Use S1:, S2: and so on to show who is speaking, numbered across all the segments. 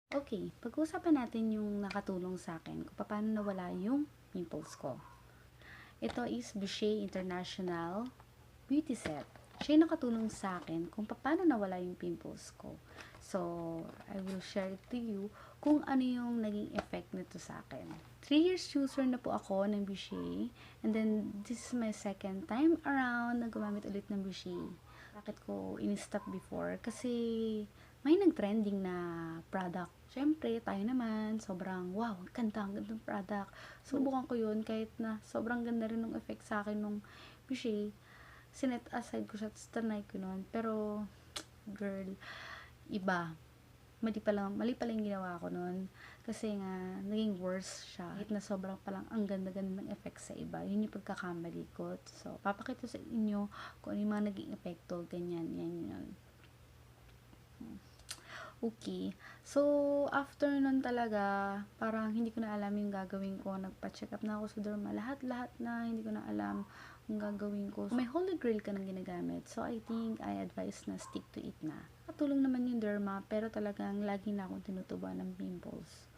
S1: Okay, pag-uusapan natin yung nakatulong sa akin kung paano nawala yung pimples ko. Ito is Boucher International Beauty Set. Siya yung nakatulong sa akin kung paano nawala yung pimples ko. So, I will share it to you kung ano yung naging effect nito sa akin. 3 years user na po ako ng Boucher. And then, this is my second time around na gumamit ulit ng Boucher. Bakit ko in-stop before? Kasi may nag-trending na product. Siyempre, tayo naman, sobrang, wow, ganda, ang gandang product. Subukan ko yun, kahit na sobrang ganda rin ng effect sa akin nung Boucher. Sinet aside ko siya, tanay ko nun. Pero, girl, iba. Mali pala yung ginawa ko nun. Kasi nga, naging worse siya. Kahit na sobrang palang ang ganda-ganda ng effect sa iba. Yun yung pagkakamali ko. So, papakita sa inyo kung ano yung mga naging epekto, ganyan, yan, yun. Okay. So, after nun talaga, parang hindi ko na alam yung gagawin ko. Nagpa-check up na ako sa derma. Lahat-lahat na hindi ko na alam yung gagawin ko. May Holy Grail ka nang ginagamit. So, I think I advise na stick to it na. Katulong naman yung derma, pero talagang lagi na akong tinutuba ng pimples.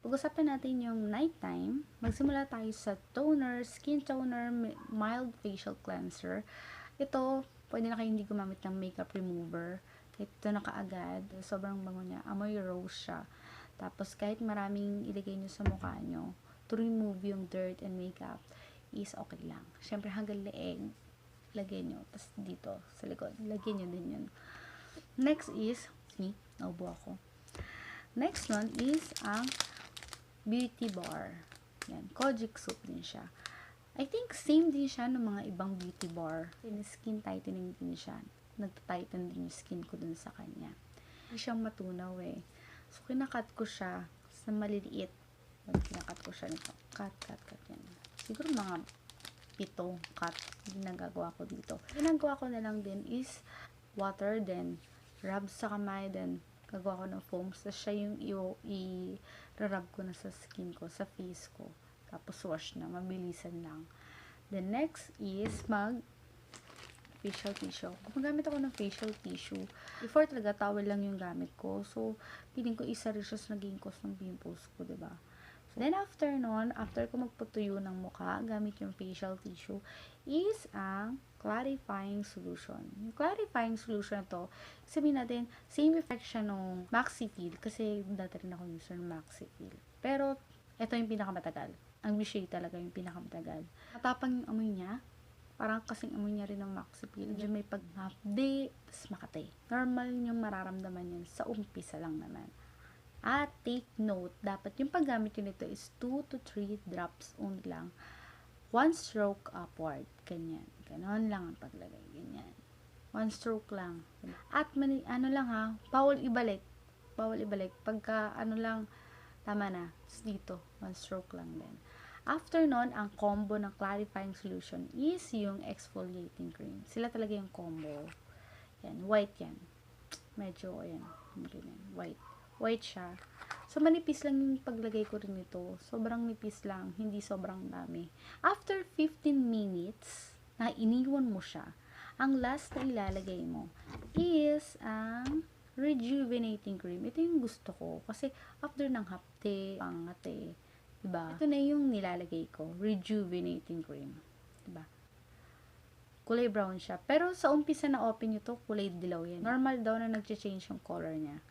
S1: Pag-usapan natin yung nighttime. Magsimula tayo sa toner, skin toner, mild facial cleanser. Ito, pwede na kayo hindi gumamit ng makeup remover. Kahit ito na kaagad, sobrang bango niya. Amoy rose siya. Tapos, kahit maraming ilagay nyo sa mukha nyo, to remove yung dirt and makeup, is okay lang. Siyempre, hanggang leeg, lagay nyo. Tapos, dito, sa likod, lagyan nyo din yun. Next is, naubo ako. Next one is ang beauty bar. Yan, Kojic soup din siya. I think same din siya ng mga ibang beauty bar. Skin tightening din siya. Nagta-tighten din yung skin ko dun sa kanya. Hindi siyang matunaw eh. So, kinakat ko siya sa maliliit. Kinakat ko siya nito. Cut yan. Siguro mga 7 cut ginagawa ko dito. Ginagawa ko na lang din is water, then rub sa kamay, then gagawa ko ng foam. So, siya yung i-rub ko na sa skin ko, sa face ko. Tapos wash na, mabilisan lang. The next is facial tissue. Gumagamit ako ng facial tissue. Before talaga, towel lang yung gamit ko. So, feeling ko isa rin siya sa naging cause ng pimples ko, diba? So, then after nun, after ko magpatuyo ng mukha, gamit yung facial tissue, is ang clarifying solution. Yung clarifying solution na to, sabihin natin, same effect siya nung Maxi-Peel, kasi dati rin ako user ng Maxi-Peel. Pero, ito yung pinakamatagal. Ang Vichy talaga yung pinakamatagal. Matapang yung amoy niya. Parang kasing amoy niya rin ng Maxi-Peel. Medyo may pag-hapde, tapos makate. Normal yung mararamdaman yan. Sa umpisa lang naman. At take note, dapat yung paggamit nyo nito is 2 to 3 drops only lang. 1 stroke upward. Ganyan. Ganon lang ang paglagay. Ganyan. 1 stroke lang. At ano lang ha, bawal ibalik. Bawal ibalik. Pagka ano lang, tama na. Dito, 1 stroke lang din. After nun, ang combo ng clarifying solution is yung exfoliating cream. Sila talaga yung combo. Yan, white yan. Medyo, ayan, white. White siya. So, manipis lang yung paglagay ko rin nito. Sobrang nipis lang, hindi sobrang dami. After 15 minutes, na iniwan mo siya, ang last na ilalagay mo is ang rejuvenating cream. Ito yung gusto ko. Kasi, after ng hapte, pangate, diba? Ito na yung nilalagay ko. Rejuvenating cream. Diba? Kulay brown siya. Pero sa umpisa na open nyo to, kulay dilaw yan. Normal daw na nag-change yung color niya.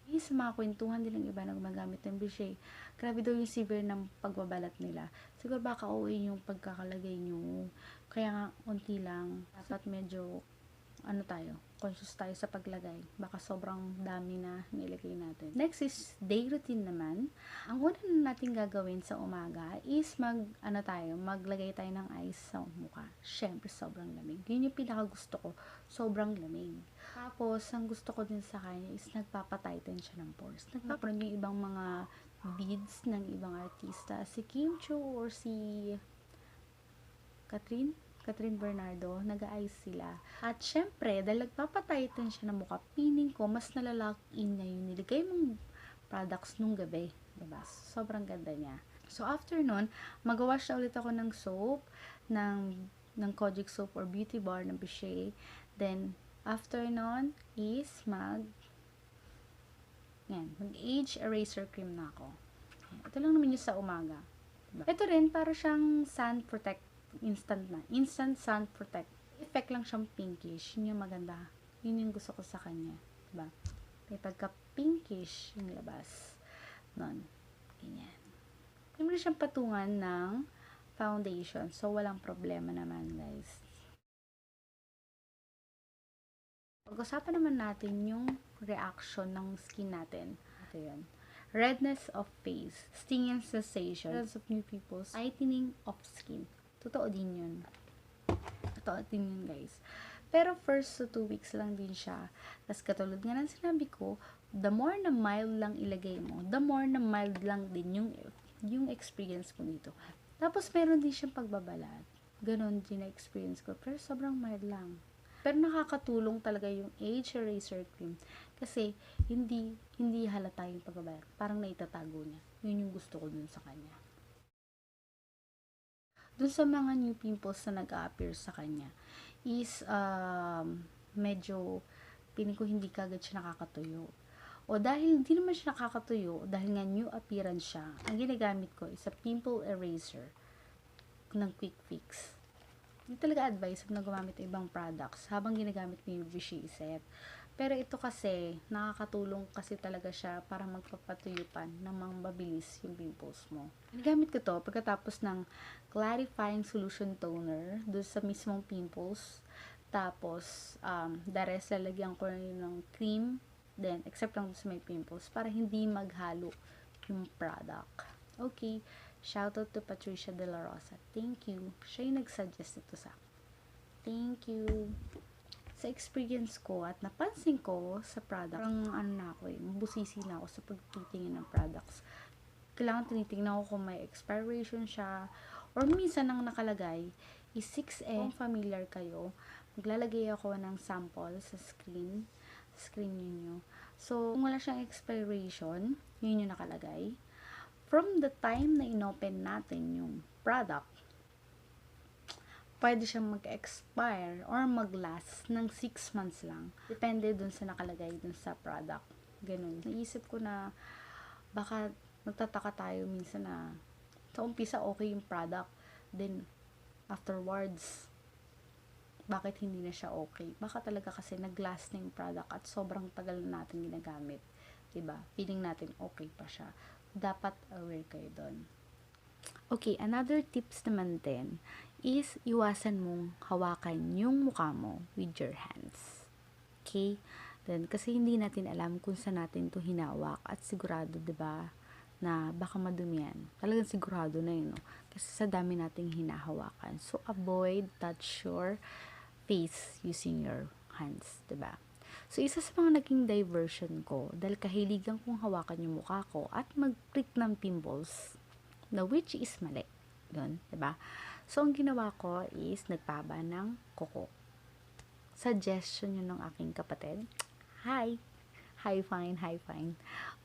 S1: Sa mga kwentuhan din ng iba na gumagamit ng Boucher, grabe daw yung severe ng pagbabalat nila. Siguro baka OA yung pagkakalagay nyo. Kaya nga, unti lang. Dapat medyo, conscious tayo sa paglagay. Baka sobrang dami na nilagay natin. Next is day routine naman. Ang una na natin gagawin sa umaga is maglagay tayo ng ice sa mukha. Syempre, sobrang lamig. Yun yung pinaka gusto ko. Sobrang lamig. Tapos, ang gusto ko din sa kanya is nagpapatighten siya ng pores. Nagpaparoon yung ibang mga beads ng ibang artista. Si Kim Chiu or si Catherine Bernardo, nag-eyes sila. At syempre, dahil nagpapatighten siya ng mukha, piling ko, mas nalalock in niya yung nilagay mong products nung gabi. Diba? Sobrang ganda niya. So, after nun, magawash ulit ako ng soap, ng Kojic soap or beauty bar ng Boucher. Then, After nun is mag-age eraser cream na ako. Ito lang naman yung sa umaga. Diba? Ito rin, para siyang sun protect, instant sun protect. Effect lang siyang pinkish, yun yung maganda. Yun yung gusto ko sa kanya. Diba? May pagka pinkish yung labas. Nun. Ganyan. Hindi mo na siyang patungan ng foundation. So, walang problema naman, guys. Pag-usapan naman natin yung reaction ng skin natin. Ito yun. Redness of face, stinging sensation, appearance of new pimples, tightening of skin. Totoo din yun. Totoo din yun, guys. Pero first 2 weeks lang din siya. Tapos katulad nga ng sinabi ko, the more na mild lang ilagay mo, the more na mild lang din yung experience mo dito. Tapos meron din siyang pagbabalat. Ganon din na experience ko. Pero sobrang mild lang. Pero nakakatulong talaga yung age eraser cream. Kasi hindi halata yung pagbabalat. Parang naitatago niya. Yun yung gusto ko dun sa kanya. Dun sa mga new pimples na nag-a-appear sa kanya is medyo piling ko hindi kagad siya nakakatuyo. O dahil hindi naman siya nakakatuyo, dahil nga new appearance siya, ang ginagamit ko is a pimple eraser ng Quick Fix. Hindi talaga advice na gumamit ng ibang products habang ginagamit mo yung Vichy set. Pero ito kasi, nakakatulong kasi talaga siya para magpapatuyupan ng mga mabilis yung pimples mo. Ginagamit ko to pagkatapos ng clarifying solution toner doon sa mismong pimples. Tapos, the rest lalagyan ko ng cream. Then, except lang sa may pimples para hindi maghalo yung product. Okay. Shoutout to Patricia De La Rosa. Thank you. Siya yung nag-suggest ito sa akin. Thank you. Sa experience ko at napansin ko sa product, parang mabusisi na ako sa pagtitingin ng products. Kailangan tinitingnan ko kung may expiration siya or minsan ang nakalagay is 6M. Kung familiar kayo, maglalagay ako ng sample sa screen ninyo. So, kung wala siyang expiration, yun yung nakalagay. From the time na inopen natin yung product, pwede siyang mag-expire or mag-last ng 6 months lang. Depende dun sa nakalagay dun sa product. Ganun. Naisip ko na baka magtataka tayo minsan na sa umpisa okay yung product, then afterwards, bakit hindi na siya okay? Baka talaga kasi nag-last na yung product at sobrang tagal na natin ginagamit. Diba? Feeling natin okay pa siya. Dapat aware kayo doon. Okay, another tips naman din is iwasan mong hawakan yung mukha mo with your hands. Okay? Then, kasi hindi natin alam kung saan natin to hinawak at sigurado, diba, na baka madumihan. Talagang sigurado na yun, no? Kasi sa dami nating hinahawakan. So, avoid touch your face using your hands, diba? So, isa sa mga naging diversion ko, dahil kahiligan kong hawakan yung mukha ko at mag-prick ng pimples, na which is mali. Yun, diba? So, ang ginawa ko is nagpaba ng kuko. Suggestion yun ng aking kapatid. Hi! Hi, fine.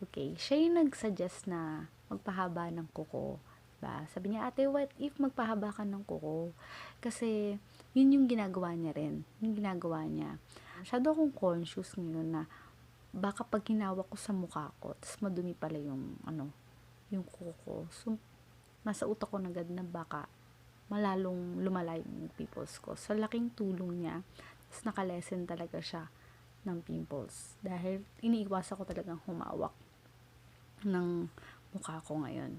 S1: Okay, siya yung nag-suggest na magpahaba ng kuko. Diba? Sabi niya, ate, what if magpahaba ka ng kuko? Kasi, yun yung ginagawa niya rin. Yung ginagawa niya. Masyado akong conscious ngayon na baka pag hinawak ko sa mukha ko, tapos madumi pala yung yung kuko. So, nasa utak ko agad na baka malalong lumala yung pimples ko. So, laking tulong niya. Tapos nakalesen talaga siya ng pimples. Dahil iniiwasan ko talagang humawak ng mukha ko ngayon.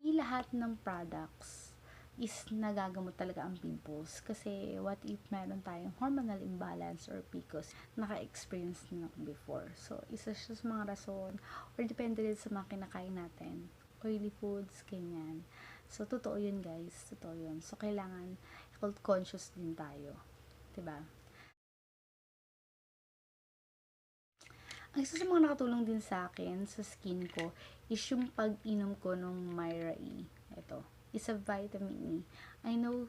S1: Hindi lahat ng products is nagagamot talaga ang pimples. Kasi, what if meron tayong hormonal imbalance or PCOS, naka-experience na before. So, isa siya sa mga rason, or depende din sa mga kinakain natin. Oily foods, ganyan. So, totoo yun, guys. Totoo yun. So, kailangan health conscious din tayo. Diba? Ang isa sa mga nakatulong din sa akin, sa skin ko, is yung pag-inom ko ng Myra E. Ito. Is a vitamin E. I know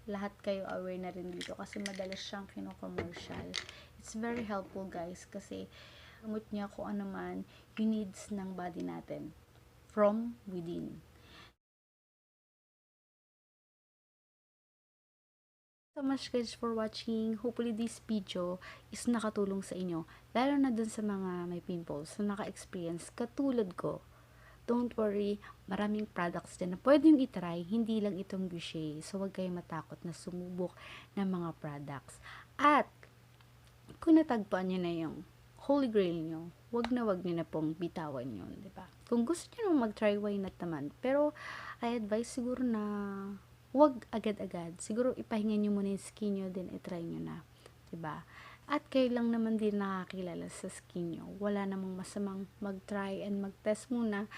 S1: lahat kayo aware na rin dito kasi madalas siyang kino-commercial. It's very helpful, guys, kasi gamot niya kung ano man yung needs ng body natin from within. So much guys for watching. Hopefully this video is nakatulong sa inyo. Lalo na dun sa mga may pimples na naka-experience katulad ko. Don't worry, maraming products din na pwede yung itry, hindi lang itong Boucher. So huwag kayong matakot na sumubok ng mga products. At kung natagpuan nyo na yung Holy Grail nyo, wag nyo na pong bitawan yun, di ba? Kung gusto nyo nung mag-try, why not naman? Pero, I advise siguro na wag agad-agad. Siguro ipahinga nyo muna yung skin nyo, then itry nyo na, di ba? At kayo lang naman din nakakilala sa skin nyo. Wala namang masamang mag-try and mag-test muna.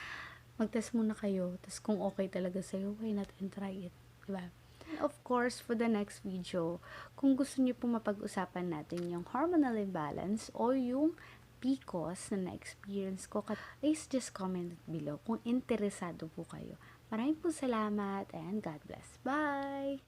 S1: Mag-test muna kayo. Tapos kung okay talaga sa'yo, why not and try it, di ba? Of course, for the next video, kung gusto niyo po mapag-usapan natin yung hormonal imbalance o yung PCOS na na-experience ko, please just comment below kung interesado po kayo. Maraming po salamat and God bless. Bye!